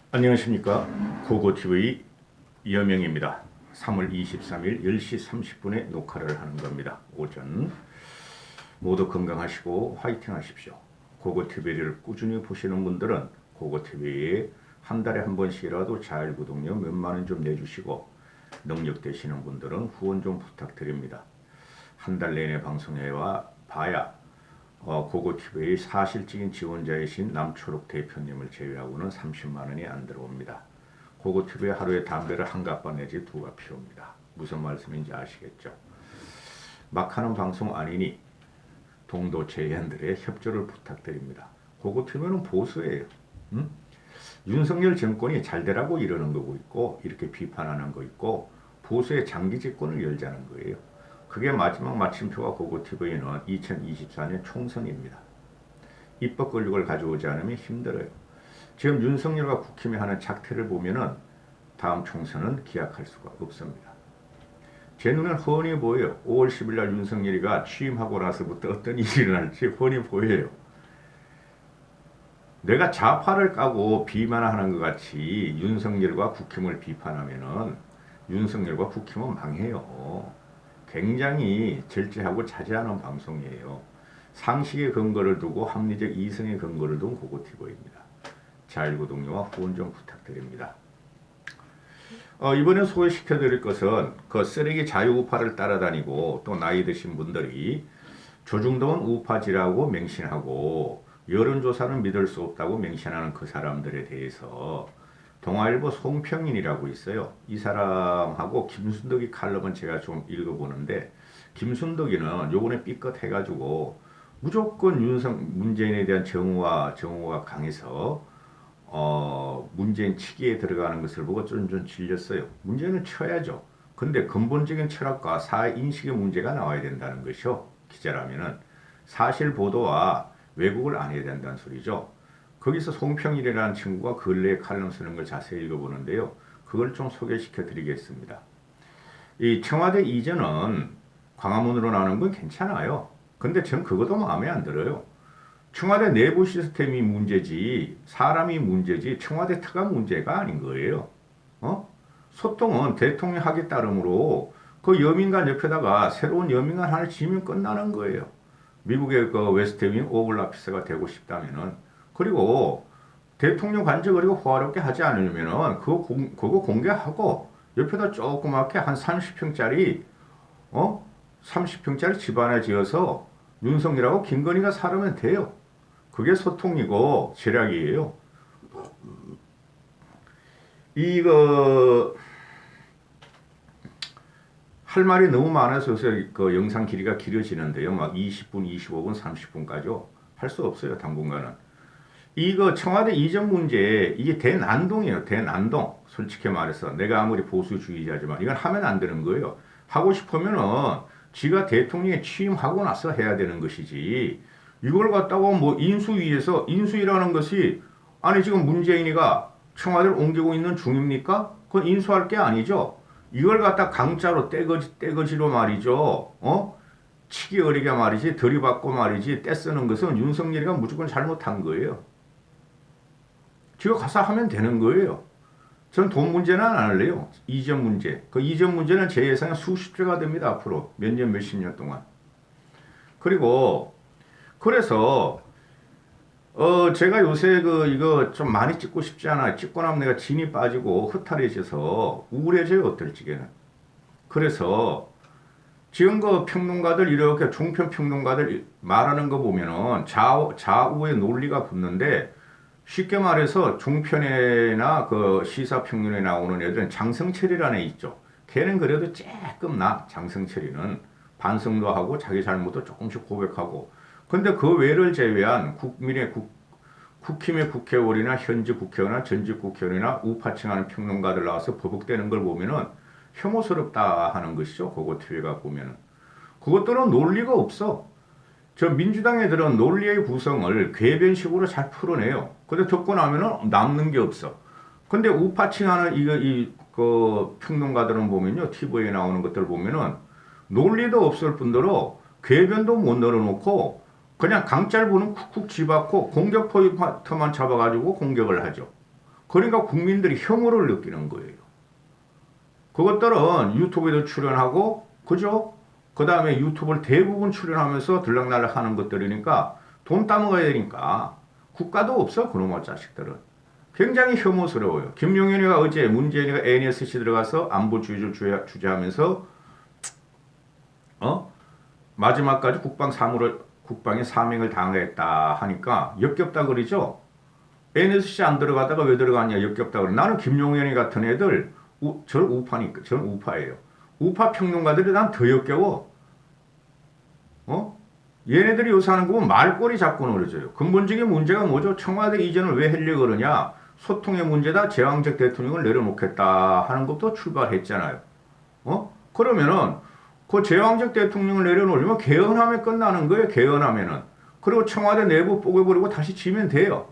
안녕하십니까. 고고TV 여명입니다. 3월 23일 10시 30분에 녹화를 하는 겁니다. 오전 모두 건강하시고 화이팅 하십시오. 고고TV를 꾸준히 보시는 분들은 고고TV에 한 달에 한 번씩이라도 자율 구독료 몇만 원 좀 내주시고, 능력 되시는 분들은 후원 좀 부탁드립니다. 한 달 내내 방송해와 봐야 고고TV의 사실적인 지원자이신 남초록 대표님을 제외하고는 30만 원이 안 들어옵니다. 고고TV에 하루에 담배를 한 갑바 내지 두 갑 피웁니다. 무슨 말씀인지 아시겠죠? 막 하는 방송 아니니 동도 제안들의 협조를 부탁드립니다. 고고TV는 보수예요. 윤석열 정권이 잘 되라고 이러는 거고 있고, 이렇게 비판하는 거 있고, 보수의 장기 집권을 열자는 거예요. 그게 마지막 마침표가 고고TV는 2024년 총선입니다. 입법 권력을 가져오지 않으면 힘들어요. 지금 윤석열과 국힘이 하는 작태를 보면은 다음 총선은 기약할 수가 없습니다. 제 눈엔 훤히 보여요. 5월 10일 날 윤석열이가 취임하고 나서부터 어떤 일이 일어날지 훤히 보여요. 내가 좌파를 까고 비난하는 것 같이 윤석열과 국힘을 비판하면은 윤석열과 국힘은 망해요. 굉장히 절제하고 자제하는 방송이에요. 상식의 근거를 두고 합리적 이성의 근거를 둔 고고TV입니다. 자율구독료와 후원 좀 부탁드립니다. 이번에 소개시켜드릴 것은 그 쓰레기 자유우파를 따라다니고 또 나이 드신 분들이 조중동은 우파지라고 맹신하고 여론조사는 믿을 수 없다고 맹신하는 그 사람들에 대해서 동아일보 송평인이라고 있어요. 이 사람하고 김순덕이 칼럼은 제가 좀 읽어보는데, 김순덕이는 요번에 삐끗해가지고 무조건 문재인에 대한 정오가 강해서 문재인 치기에 들어가는 것을 보고 좀 질렸어요. 문재인은 쳐야죠. 근데 근본적인 철학과 사회인식의 문제가 나와야 된다는 것이요. 기자라면은 사실 보도와 왜곡을 안 해야 된다는 소리죠. 거기서 송평일이라는 친구가 근래에 칼럼 쓰는 걸 자세히 읽어보는데요. 그걸 좀 소개시켜 드리겠습니다. 이 청와대 이전은 광화문으로 나오는 건 괜찮아요. 근데 전 그것도 마음에 안 들어요. 청와대 내부 시스템이 문제지 사람이 문제지 청와대 특가 문제가 아닌 거예요. 소통은 대통령 하기 따름으로 그 여민관 옆에다가 새로운 여민관 하나 지으면 끝나는 거예요. 미국의 그 웨스트윙 오글 오피스가 되고 싶다면은. 그리고 대통령 관저 그리고 호화롭게 하지 않으려면은 그거 공개하고 옆에다 조그맣게 한 30평짜리 30평짜리 집 하나 지어서 윤석열하고 김건희가 살으면 돼요. 그게 소통이고 절약이에요. 이거 할 말이 너무 많아서 그 영상 길이가 길어지는데요. 막 20분, 25분, 30분까지요. 할 수 없어요, 당분간은. 이거 청와대 이전 문제, 이게 대난동이에요. 대난동. 솔직히 말해서 내가 아무리 보수주의자지만 이건 하면 안 되는 거예요. 하고 싶으면은 지가 대통령에 취임하고 나서 해야 되는 것이지, 이걸 갖다가 뭐 인수위에서, 인수위라는 것이 아니 지금 문재인이가 청와대를 옮기고 있는 중입니까? 그건 인수할 게 아니죠. 이걸 갖다 강짜로 떼거지로 말이죠. 치기 어리게 말이지, 들이받고 말이지 떼쓰는 것은 윤석열이가 무조건 잘못한 거예요. 지가 가서 하면 되는 거예요. 전 돈 문제는 안 할래요. 이전 문제. 그 이전 문제는 제 예상에 수십 조가 됩니다. 앞으로 몇 년, 몇십 년 동안. 그리고 그래서 제가 요새 이거 좀 많이 찍고 싶지 않아요. 찍고 나면 내가 진이 빠지고 허탈해져서 우울해져요. 어떨지게는. 그래서 지금 그 평론가들, 이렇게 종편 평론가들 말하는 거 보면은 좌우의 논리가 붙는데, 쉽게 말해서 종편이나 그 시사평론에 나오는 애들은 장성철이라는 애 있죠. 걔는 그래도 조금 장성철이는 반성도 하고 자기 잘못도 조금씩 고백하고. 근데 그 외를 제외한 국힘의 국회의원이나 현직 국회의원이나 전직 국회의원이나 우파층하는 평론가들 나와서 버벅대는 걸 보면은 혐오스럽다 하는 것이죠. 고고TV가 보면은. 그것들은 논리가 없어. 저 민주당 애들은 논리의 구성을 궤변식으로 잘 풀어내요. 근데 듣고 나면은 남는 게 없어. 근데 우파층하는 그 평론가들은 보면요, TV에 나오는 것들 보면은 논리도 없을 뿐더러 궤변도 못 늘어놓고 그냥 강짤 보는 쿡쿡 집어넣고 공격 포인트만 잡아가지고 공격을 하죠. 그러니까 국민들이 혐오를 느끼는 거예요. 그것들은 유튜브에도 출연하고, 그죠? 그 다음에 유튜브를 대부분 출연하면서 들락날락 하는 것들이니까 돈 따먹어야 되니까 국가도 없어, 그놈의 자식들은. 굉장히 혐오스러워요. 김용현이가 어제 문재인이가 NSC 들어가서 안보 주재하면서 마지막까지 국방의 사명을 다하겠다 하니까 역겹다 그러죠. NSC 안 들어가다가 왜 들어갔냐 역겹다 그래. 나는 김용현이 같은 애들 저는 우파니까 저는 우파예요. 우파 평론가들이 난 더 역겨워. 얘네들이 요새 하는 거 보면 말꼬리 잡고 늘어져요. 근본적인 문제가 뭐죠? 청와대 이전을 왜 하려고 그러냐? 소통의 문제다. 제왕적 대통령을 내려놓겠다 하는 것도 출발했잖아요. 그러면은 그 제왕적 대통령을 내려놓으면 개헌하면 끝나는 거예요. 개헌하면은. 그리고 청와대 내부 뽀개버리고 다시 지면 돼요.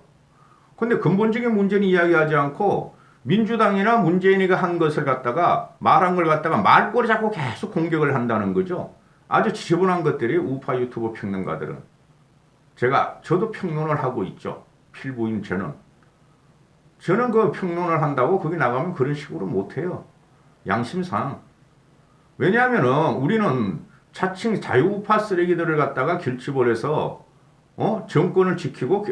근데 근본적인 문제는 이야기하지 않고 민주당이나 문재인이가 한 것을 갖다가 말한 걸 갖다가 말꼬리 잡고 계속 공격을 한다는 거죠. 아주 지저분한 것들이 우파 유튜브 평론가들은. 저도 평론을 하고 있죠. 필부임 저는 그 평론을 한다고 거기 나가면 그런 식으로 못해요. 양심상. 왜냐하면은 우리는 자칭 자유우파 쓰레기들을 갖다가 길치벌해서 정권을 지키고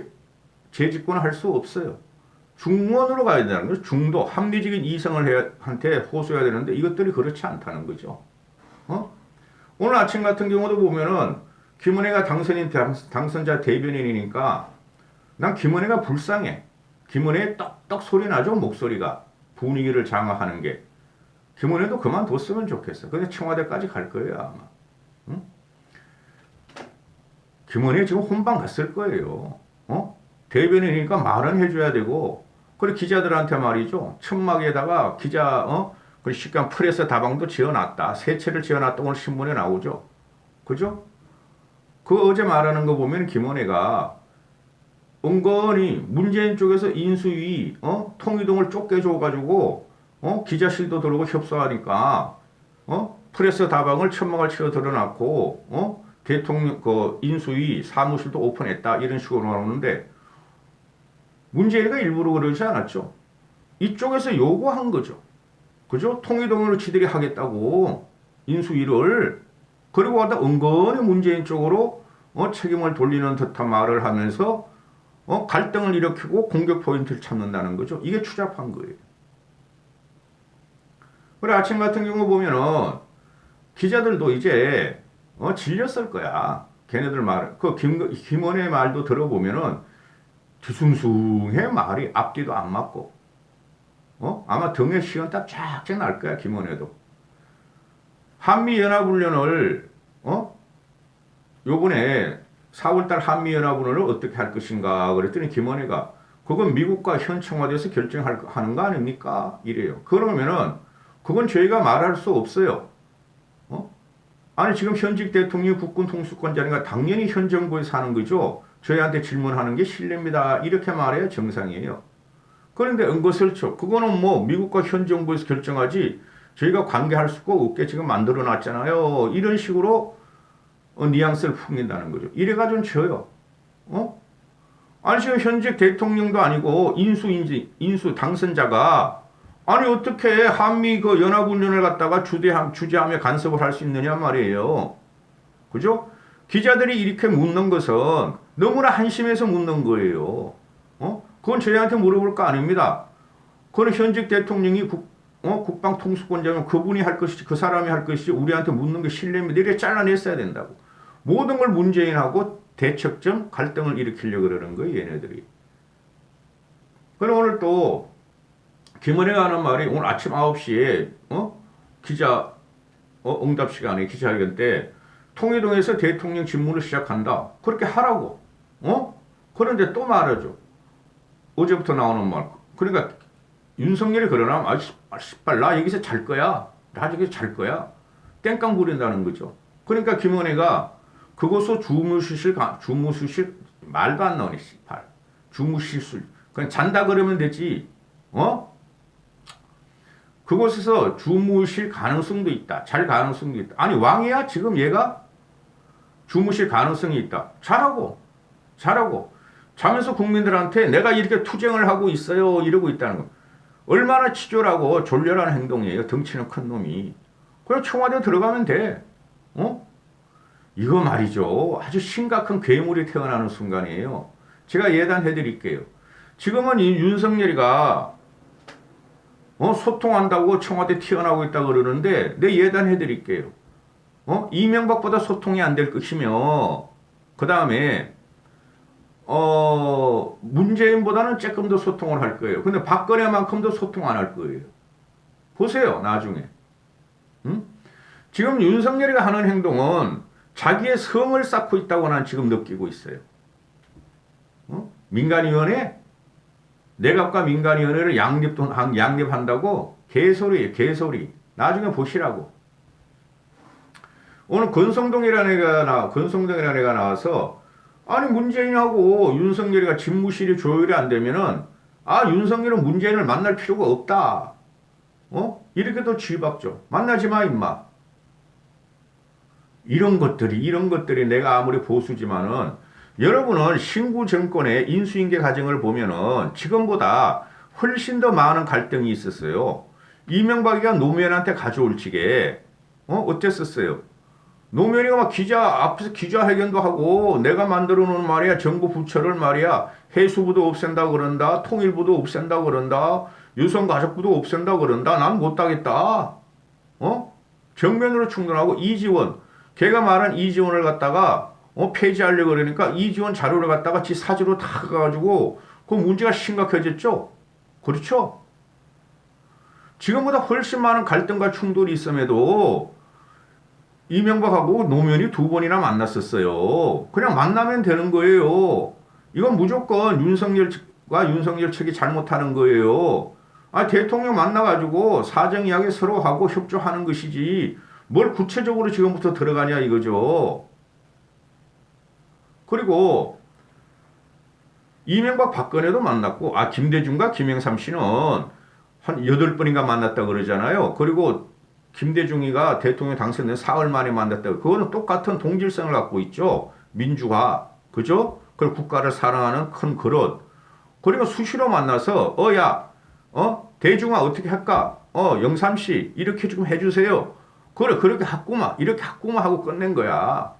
재집권을 할 수 없어요. 중원으로 가야 되는 거죠. 중도 합리적인 이성을 한테 호소해야 되는데 이것들이 그렇지 않다는 거죠. 오늘 아침 같은 경우도 보면은 김은혜가 당선자 대변인이니까 난 김은혜가 불쌍해. 김은혜 떡떡 소리 나죠, 목소리가. 분위기를 장악하는 게. 김은혜도 그만뒀으면 좋겠어. 근데 청와대까지 갈 거예요, 아마. 응? 김은혜 지금 혼방 갔을 거예요. 대변인이니까 말은 해줘야 되고, 그리고 기자들한테 말이죠. 천막에다가 그리고 식감 프레스 다방도 지어놨다. 세 채를 지어놨다. 오늘 신문에 나오죠. 그죠? 그 어제 말하는 거 보면 김은혜가 은근히 문재인 쪽에서 인수위, 통일동을 쫓겨줘가지고, 기자실도 들어오고 협소하니까, 프레스 다방을 천막을 치어 드러났고, 대통령, 인수위 사무실도 오픈했다. 이런 식으로 나오는데, 문재인이가 일부러 그러지 않았죠. 이쪽에서 요구한 거죠. 그죠? 통일동으로 지들이 하겠다고, 인수위를. 그리고 갖다 은근히 문재인 쪽으로, 책임을 돌리는 듯한 말을 하면서, 갈등을 일으키고 공격 포인트를 찾는다는 거죠. 이게 추잡한 거예요. 그래, 아침 같은 경우 보면은, 기자들도 이제, 질렸을 거야. 걔네들 말, 김원의 말도 들어보면은, 뒤숭숭해 말이 앞뒤도 안 맞고, 아마 등에 식은땀 쫙쫙 날 거야, 김원혜도. 한미연합훈련을, 요번에 4월달 한미연합훈련을 어떻게 할 것인가 그랬더니 김원혜가 그건 미국과 현 청와대에서 결정하는 거 아닙니까? 이래요. 그러면은 그건 저희가 말할 수 없어요. 아니 지금 현직 대통령이 국군 통수권자니까 당연히 현 정부에서 하는 거죠. 저희한테 질문하는 게 실례입니다. 이렇게 말해야 정상이에요. 그런데 은거슬쩍 그거는 뭐 미국과 현 정부에서 결정하지 저희가 관계할 수가 없게 지금 만들어 놨잖아요. 이런 식으로 뉘앙스를 풍긴다는 거죠. 이래가지고는 져요. 아니 지금 현직 대통령도 아니고 인수 당선자가 아니 어떻게 한미 연합훈련을 갖다가 주재하며 간섭을 할 수 있느냐 말이에요. 그죠? 기자들이 이렇게 묻는 것은 너무나 한심해서 묻는 거예요. 그건 저희한테 물어볼 거 아닙니다. 그건 현직 대통령이 국방통수권자면 그분이 할 것이지 그 사람이 할 것이지 우리한테 묻는 게 실례입니다. 이렇게 잘라냈어야 된다고. 모든 걸 문재인하고 대척점 갈등을 일으키려고 그러는 거예요. 얘네들이. 그럼 오늘 또 김은혜가 하는 말이 오늘 아침 9시에 기자 응답 시간에 기자회견 때 통일동에서 대통령 직무를 시작한다. 그렇게 하라고. 그런데 또 말하죠. 어제부터 나오는 말. 그러니까 윤석열이 그러나 씨발 나 여기서 잘 거야. 나 여기서 잘 거야. 땡깡 부린다는 거죠. 그러니까 김은혜가 그곳서 주무실 말도 안 나오네 씨발. 주무실 그냥 잔다 그러면 되지. 그곳에서 주무실 가능성도 있다. 잘 가능성도 있다. 아니 왕이야 지금 얘가 주무실 가능성이 있다. 잘하고 자면서 국민들한테 내가 이렇게 투쟁을 하고 있어요. 이러고 있다는 거. 얼마나 치졸하고 졸렬한 행동이에요. 덩치는 큰 놈이. 그냥 청와대 들어가면 돼. 어? 이거 말이죠. 아주 심각한 괴물이 태어나는 순간이에요. 제가 예단해 드릴게요. 지금은 이 윤석열이가 소통한다고 청와대 튀어나오고 있다 그러는데 내 예단해 드릴게요. 이명박보다 소통이 안 될 것이며 그 다음에 문재인보다는 조금 더 소통을 할 거예요. 근데 박근혜만큼도 소통 안 할 거예요. 보세요, 나중에. 응? 지금 윤석열이가 하는 행동은 자기의 성을 쌓고 있다고 난 지금 느끼고 있어요. 민간위원회? 내각과 민간위원회를 양립한다고? 개소리예요, 개소리. 나중에 보시라고. 오늘 권성동이라는 애가 나와서 아니 문재인하고 윤석열이가 집무실이 조율이 안 되면은 윤석열은 문재인을 만날 필요가 없다. 이렇게 또 쥐박죠. 만나지 마 임마. 이런 것들이 내가 아무리 보수지만은 여러분은 신구 정권의 인수인계 과정을 보면은 지금보다 훨씬 더 많은 갈등이 있었어요. 이명박이가 노무현한테 가져올 적에 어땠었어요? 노무현이가 막 앞에서 기자회견도 하고 내가 만들어 놓은 말이야 정부 부처를 말이야 해수부도 없앤다 그런다 통일부도 없앤다 그런다 여성가족부도 없앤다 그런다 난 못하겠다. 정면으로 충돌하고 이지원 걔가 말한 이지원을 갖다가 폐지하려고 그러니까 이지원 자료를 갖다가 지 사주로 다 가가지고 그 문제가 심각해졌죠. 그렇죠? 지금보다 훨씬 많은 갈등과 충돌이 있음에도 이명박하고 노무현이 두 번이나 만났었어요. 그냥 만나면 되는 거예요. 이건 무조건 윤석열 측이 잘못하는 거예요. 대통령 만나가지고 사정 이야기 서로 하고 협조하는 것이지 뭘 구체적으로 지금부터 들어가냐 이거죠. 그리고 이명박 박근혜도 만났고 김대중과 김영삼 씨는 한 8번인가 만났다 그러잖아요. 그리고 김대중이가 대통령 당선된 사흘 만에 만났다고. 그거는 똑같은 동질성을 갖고 있죠. 민주화. 그죠? 그리고 국가를 사랑하는 큰 그릇. 그리고 수시로 만나서 대중화 어떻게 할까? 영삼씨 이렇게 좀 해주세요. 그래 그렇게 했구만. 이렇게 했구만 하고 끝낸 거야.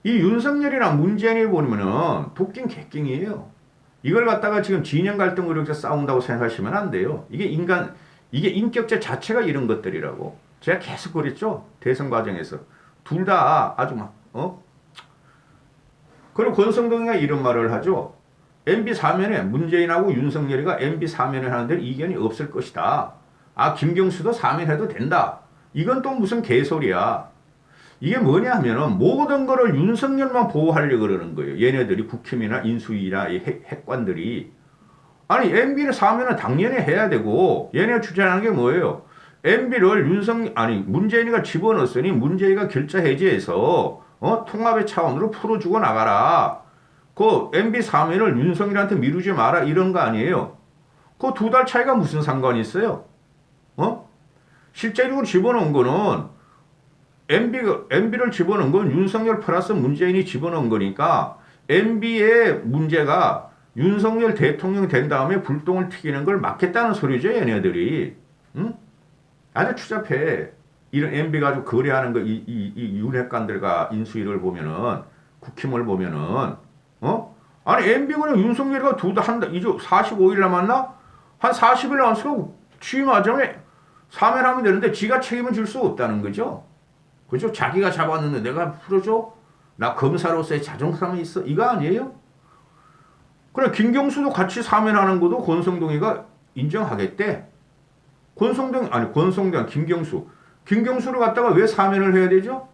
이 윤석열이랑 문재인이 보면은 도끼 개끼이에요. 이걸 갖다가 지금 진영 갈등으로 이렇게 싸운다고 생각하시면 안 돼요. 이게 인격체 자체가 이런 것들이라고. 제가 계속 그랬죠. 대선 과정에서. 둘 다 아주 그리고 권성동이가 이런 말을 하죠. MB 사면에 문재인하고 윤석열이가 MB 사면을 하는데 이견이 없을 것이다. 김경수도 사면해도 된다. 이건 또 무슨 개소리야. 이게 뭐냐 하면은 모든 거를 윤석열만 보호하려고 그러는 거예요. 얘네들이 국힘이나 인수위나 이 핵관들이. MB를 사면은 당연히 해야 되고 얘네가 주장하는 게 뭐예요? MB를 문재인이가 집어넣었으니 문재인이가 결자 해지해서 통합의 차원으로 풀어주고 나가라. 그 MB 사면을 윤석열한테 미루지 마라 이런 거 아니에요. 그 2달 차이가 무슨 상관이 있어요? 실제적으로 집어넣은 거는 MB를 집어넣은 건 윤석열 플러스 문재인이 집어넣은 거니까 MB의 문제가 윤석열 대통령이 된 다음에 불똥을 튀기는 걸 막겠다는 소리죠, 얘네들이. 응? 아주 추잡해. 이런 MB 가지고 거래하는 거, 이 윤핵관들과 인수위를 보면은, 국힘을 보면은, MB 그냥 윤석열이가 이제 45일 남았나? 한 40일 남았어. 취임하자면 사면하면 되는데 지가 책임을 질 수 없다는 거죠. 그죠? 자기가 잡았는데 내가 풀어줘? 나 검사로서의 자존감이 있어? 이거 아니에요? 그래, 김경수도 같이 사면하는 것도 권성동이가 인정하겠대. 김경수. 김경수를 갖다가 왜 사면을 해야 되죠?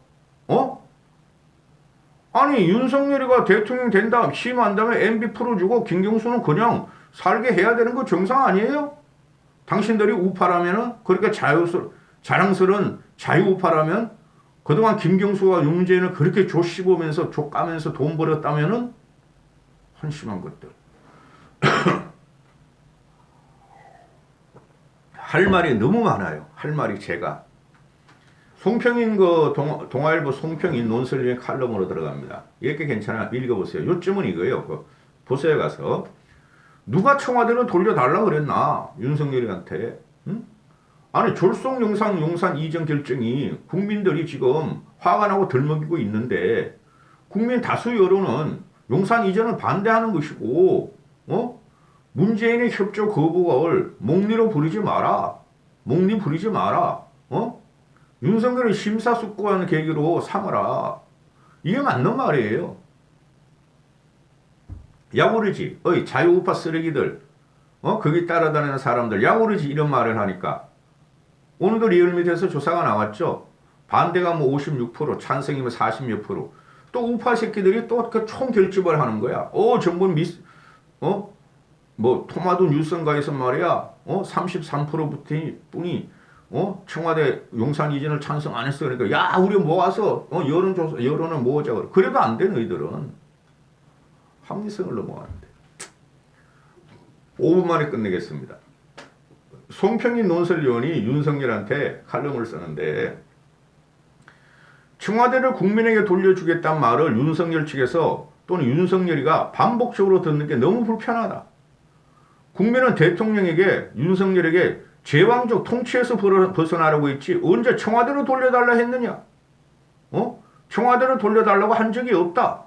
윤석열이가 대통령 된 다음, 취임한 다음에 MB 풀어주고 김경수는 그냥 살게 해야 되는 거 정상 아니에요? 당신들이 우파라면은, 그렇게 자랑스러운 자유우파라면, 그동안 김경수와 윤재인을 그렇게 족씹으면서 족가면서 돈 벌었다면은, 한심한 것들. 할 말이 너무 많아요. 할 말이 제가. 송평인 동아일보 송평인 논설위의 칼럼으로 들어갑니다. 이렇게 괜찮아. 읽어보세요. 요점은 이거예요. 보세요 가서. 누가 청와대를 돌려달라 그랬나 윤석열이한테. 응? 아니 졸속 용산 이전 결정이 국민들이 지금 화가 나고 들먹이고 있는데 국민 다수 여론은 용산 이전을 반대하는 것이고 문재인의 협조 거부를 목리로 부리지 마라. 목리 부리지 마라. 윤석열을 심사숙고하는 계기로 삼아라. 이게 맞는 말이에요. 야오르지. 어이 자유우파 쓰레기들. 거기 따라다니는 사람들. 야오르지 이런 말을 하니까. 오늘도 리얼미터에서 조사가 나왔죠. 반대가 뭐 56%, 찬성이 뭐 40몇 %. 또 우파 새끼들이 또 그 총결집을 하는 거야. 전부 뭐 토마토 뉴스인가에서 말이야. 33%뿐이 청와대 용산 이전을 찬성 안 했어. 그러니까 야 우리 모아서 여론을 모으자. 그래도 안 돼 너희들은. 합리성을 넘어가는데. 5분 만에 끝내겠습니다. 송평인 논설위원이 윤석열한테 칼럼을 쓰는데 청와대를 국민에게 돌려주겠다는 말을 윤석열 측에서 또는 윤석열이가 반복적으로 듣는 게 너무 불편하다. 국민은 대통령에게 윤석열에게 제왕적 통치에서 벗어나라고 했지 언제 청와대로 돌려달라 했느냐? 청와대로 돌려달라고 한 적이 없다.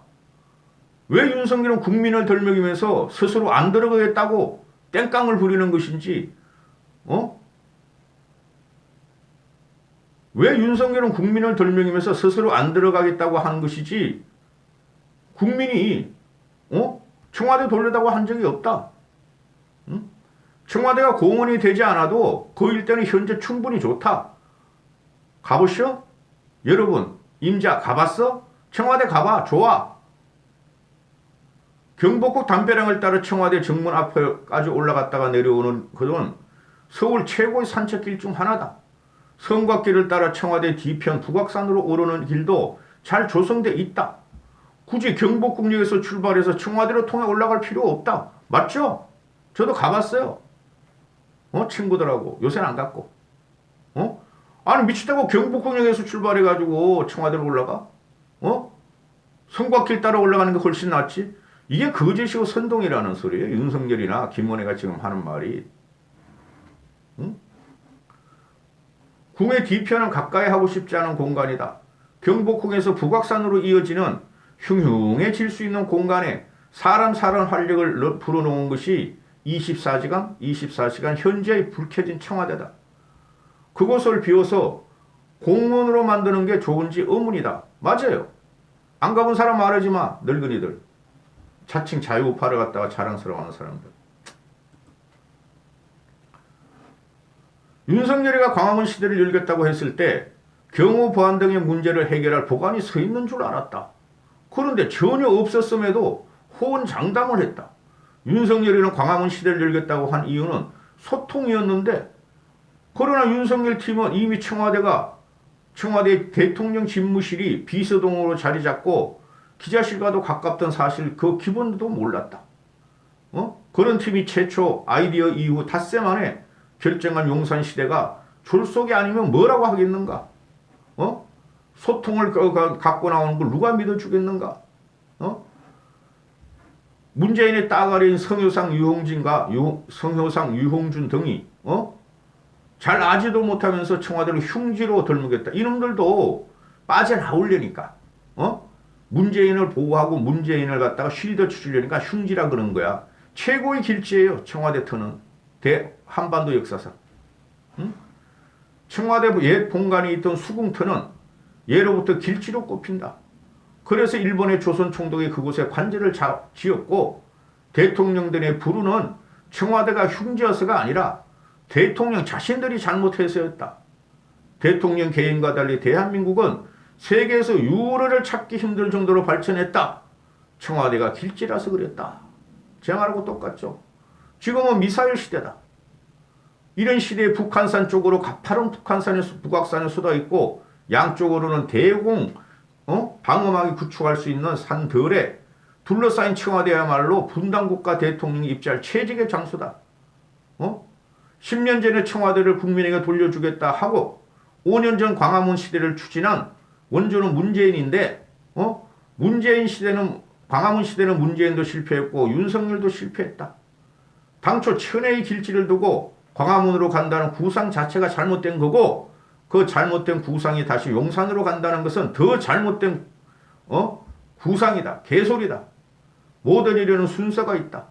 왜 윤석열은 국민을 덜먹이면서 스스로 안 들어가겠다고 땡깡을 부리는 것인지 왜 윤석열은 국민을 덜먹이면서 스스로 안 들어가겠다고 하는 것이지 국민이 청와대 돌려다고 한 적이 없다. 청와대가 공원이 되지 않아도 그 일대는 현재 충분히 좋다. 가보시오? 여러분 임자 가봤어? 청와대 가봐. 좋아. 경복궁 담벼락을 따라 청와대 정문 앞에까지 올라갔다가 내려오는 것은 서울 최고의 산책길 중 하나다. 성곽길을 따라 청와대 뒤편 북악산으로 오르는 길도 잘 조성돼 있다. 굳이 경복궁역에서 출발해서 청와대로 통해 올라갈 필요 없다. 맞죠? 저도 가봤어요. 친구들하고. 요새는 안 갔고. 아니 미치다고 경복궁역에서 출발해가지고 청와대로 올라가? 성곽길 따라 올라가는 게 훨씬 낫지. 이게 거짓이고 선동이라는 소리예요. 윤석열이나 김원혜가 지금 하는 말이. 궁의 뒤편은 가까이 하고 싶지 않은 공간이다. 경복궁에서 북악산으로 이어지는 흉흉해질 수 있는 공간에 사람 사는 활력을 불어넣은 것이 24시간 현재의 불 켜진 청와대다. 그곳을 비워서 공원으로 만드는 게 좋은지 의문이다. 맞아요. 안 가본 사람 말하지 마. 늙은이들. 자칭 자유우파를 갖다가 자랑스러워하는 사람들. 윤석열이가 광화문 시대를 열겠다고 했을 때 경호 보안 등의 문제를 해결할 보관이 서 있는 줄 알았다. 그런데 전혀 없었음에도 호언장담을 했다. 윤석열이는 광화문 시대를 열겠다고 한 이유는 소통이었는데 그러나 윤석열 팀은 이미 청와대 대통령 집무실이 비서동으로 자리 잡고 기자실과도 가깝던 사실 그 기본도 몰랐다. 그런 팀이 최초 아이디어 이후 닷새 만에 결정한 용산시대가 졸속이 아니면 뭐라고 하겠는가? 소통을 갖고 나오는 걸 누가 믿어주겠는가? 문재인의 따가리인 성효상 유홍준 등이 잘 아지도 못하면서 청와대를 흉지로 덜먹였다. 이놈들도 빠져나오려니까 문재인을 보호하고 문재인을 갖다가 쉴드 주려니까 흉지라 그런 거야. 최고의 길지예요. 청와대 터는 한반도 역사상. 청와대 옛 본관이 있던 수궁터는 예로부터 길지로 꼽힌다. 그래서 일본의 조선 총독이 그곳에 관제를 지었고 대통령들의 부르는 청와대가 흉지여서가 아니라 대통령 자신들이 잘못해서였다. 대통령 개인과 달리 대한민국은 세계에서 유로를 찾기 힘들 정도로 발전했다. 청와대가 길지라서 그랬다. 제 말하고 똑같죠. 지금은 미사일 시대다. 이런 시대에 북한산 쪽으로 가파른 북악산이 쏟아있고 양쪽으로는 대공 방어막이 구축할 수 있는 산들에 둘러싸인 청와대야말로 분단국가 대통령이 입지할 최적의 장소다. 10년 전에 청와대를 국민에게 돌려주겠다 하고 5년 전 광화문 시대를 추진한 원조는 문재인인데 문재인 시대는 광화문 시대는 문재인도 실패했고 윤석열도 실패했다. 당초 천혜의 길지를 두고 광화문으로 간다는 구상 자체가 잘못된 거고 그 잘못된 구상이 다시 용산으로 간다는 것은 더 잘못된 구상이다. 개소리다. 모든 일에는 순서가 있다.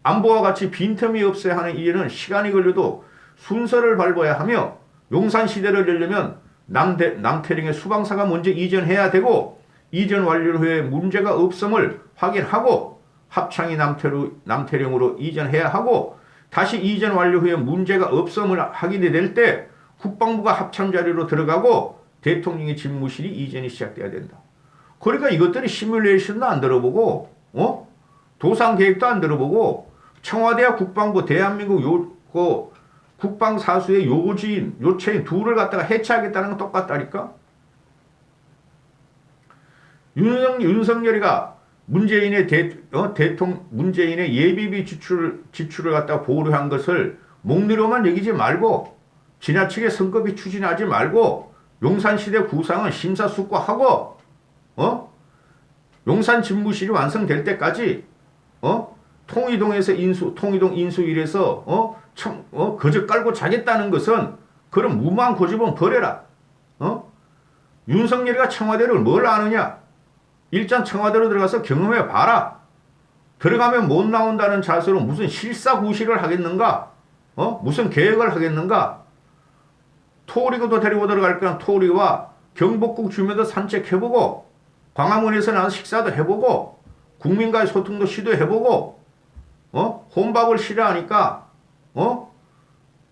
안보와 같이 빈틈이 없어야 하는 이에는 시간이 걸려도 순서를 밟아야 하며 용산 시대를 열려면 남태령의 수방사가 먼저 이전해야 되고 이전 완료 후에 문제가 없음을 확인하고 합창이 남태령으로 이전해야 하고 다시 이전 완료 후에 문제가 없음을 확인이 될 때 국방부가 합참 자리로 들어가고 대통령의 집무실이 이전이 시작돼야 된다. 그러니까 이것들이 시뮬레이션도 안 들어보고 도상 계획도 안 들어보고 청와대와 국방부 대한민국 국방사수의 요체인 둘을 갖다가 해체하겠다는 건 똑같다니까. 윤석열이가 문재인의 문재인의 예비비 지출을 갖다가 보류한 것을 목리로만 여기지 말고 지나치게 성급히 추진하지 말고 용산시대 구상은 심사숙고하고 용산 집무실이 완성될 때까지 통이동에서 통이동 인수일에서 거저 깔고 자겠다는 것은 그런 무모한 고집은 버려라. 윤석열이가 청와대를 뭘 아느냐? 일단 청와대로 들어가서 경험해 봐라. 들어가면 못 나온다는 자세로 무슨 실사구시를 하겠는가? 무슨 계획을 하겠는가? 토리고도 데리고 들어갈 거야. 토리와 경복궁 주변도 산책해보고 광화문에서 나와서 식사도 해보고 국민과의 소통도 시도해보고 혼밥을 싫어하니까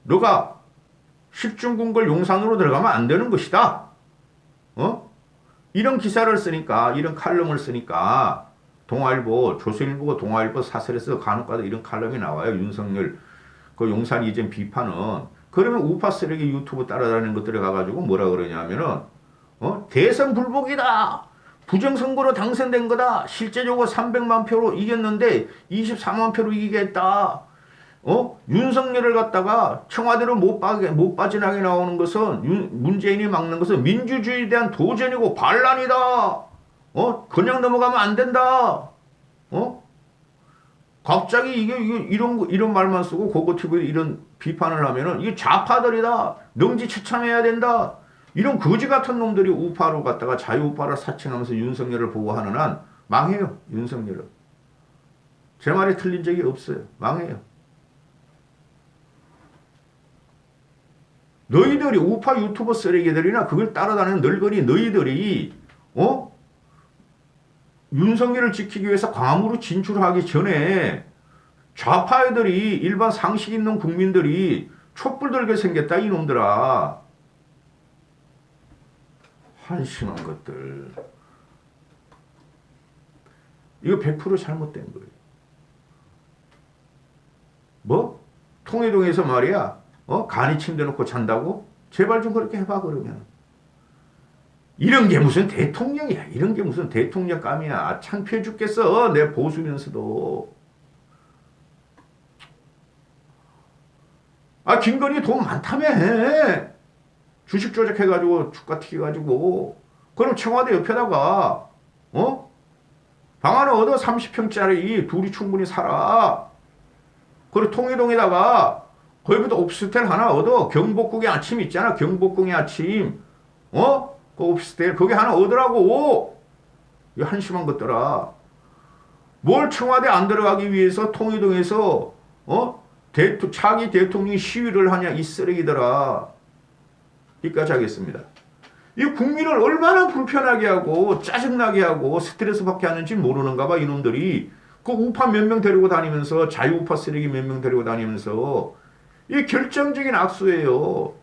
너가 십중궁궐 용산으로 들어가면 안 되는 것이다. 이런 기사를 쓰니까 이런 칼럼을 쓰니까 동아일보 조선일보고 동아일보 사설에서 간혹가다 이런 칼럼이 나와요. 윤석열 그 용산 이전 비판은. 그러면 우파 쓰레기 유튜브 따라다니는 것들에 가가지고 뭐라 그러냐면은 대선 불복이다. 부정선거로 당선된 거다. 실제적으로 300만 표로 이겼는데 24만 표로 이기겠다. 윤석열을 갖다가 청와대로 못 빠져나게 나오는 것은 문재인이 막는 것은 민주주의에 대한 도전이고 반란이다. 그냥 넘어가면 안 된다. 갑자기 이런 말만 쓰고 고고TV에 이런 비판을 하면은 이게 좌파들이다. 능지처참해야 된다. 이런 거지 같은 놈들이 우파로 갔다가 자유우파를 사칭하면서 윤석열을 보고 하는 한 망해요. 윤석열은. 제 말이 틀린 적이 없어요. 망해요. 너희들이 우파 유튜버 쓰레기들이나 그걸 따라다니는 늙은이 너희들이 윤석열을 지키기 위해서 광화문으로 진출하기 전에 좌파 애들이 일반 상식 있는 국민들이 촛불 들게 생겼다 이놈들아. 한심한 것들. 이거 100% 잘못된 거예요. 뭐? 통일동에서 말이야. 간이 침대 놓고 잔다고? 제발 좀 그렇게 해봐 그러면. 이런 게 무슨 대통령이야. 이런 게 무슨 대통령감이야. 창피해 죽겠어. 내 보수면서도. 김건희 돈 많다며. 주식 조작해가지고 주가 튀겨가지고. 그럼 청와대 옆에다가 방 하나 얻어 30평짜리 둘이 충분히 살아. 그리고 통일동에다가 거기부터 오피스텔 하나 얻어. 경복궁의 아침 있잖아. 경복궁의 아침. 그 오피스텔 거기 하나 얻으라고. 이 한심한 것들아. 뭘 청와대 안 들어가기 위해서 통일동에서 차기 대통령이 시위를 하냐 이 쓰레기들아. 여기까지 하겠습니다. 이 국민을 얼마나 불편하게 하고 짜증나게 하고 스트레스 받게 하는지 모르는가 봐 이놈들이. 그 우파 몇 명 데리고 다니면서 자유우파 쓰레기 몇 명 데리고 다니면서 이 결정적인 악수예요.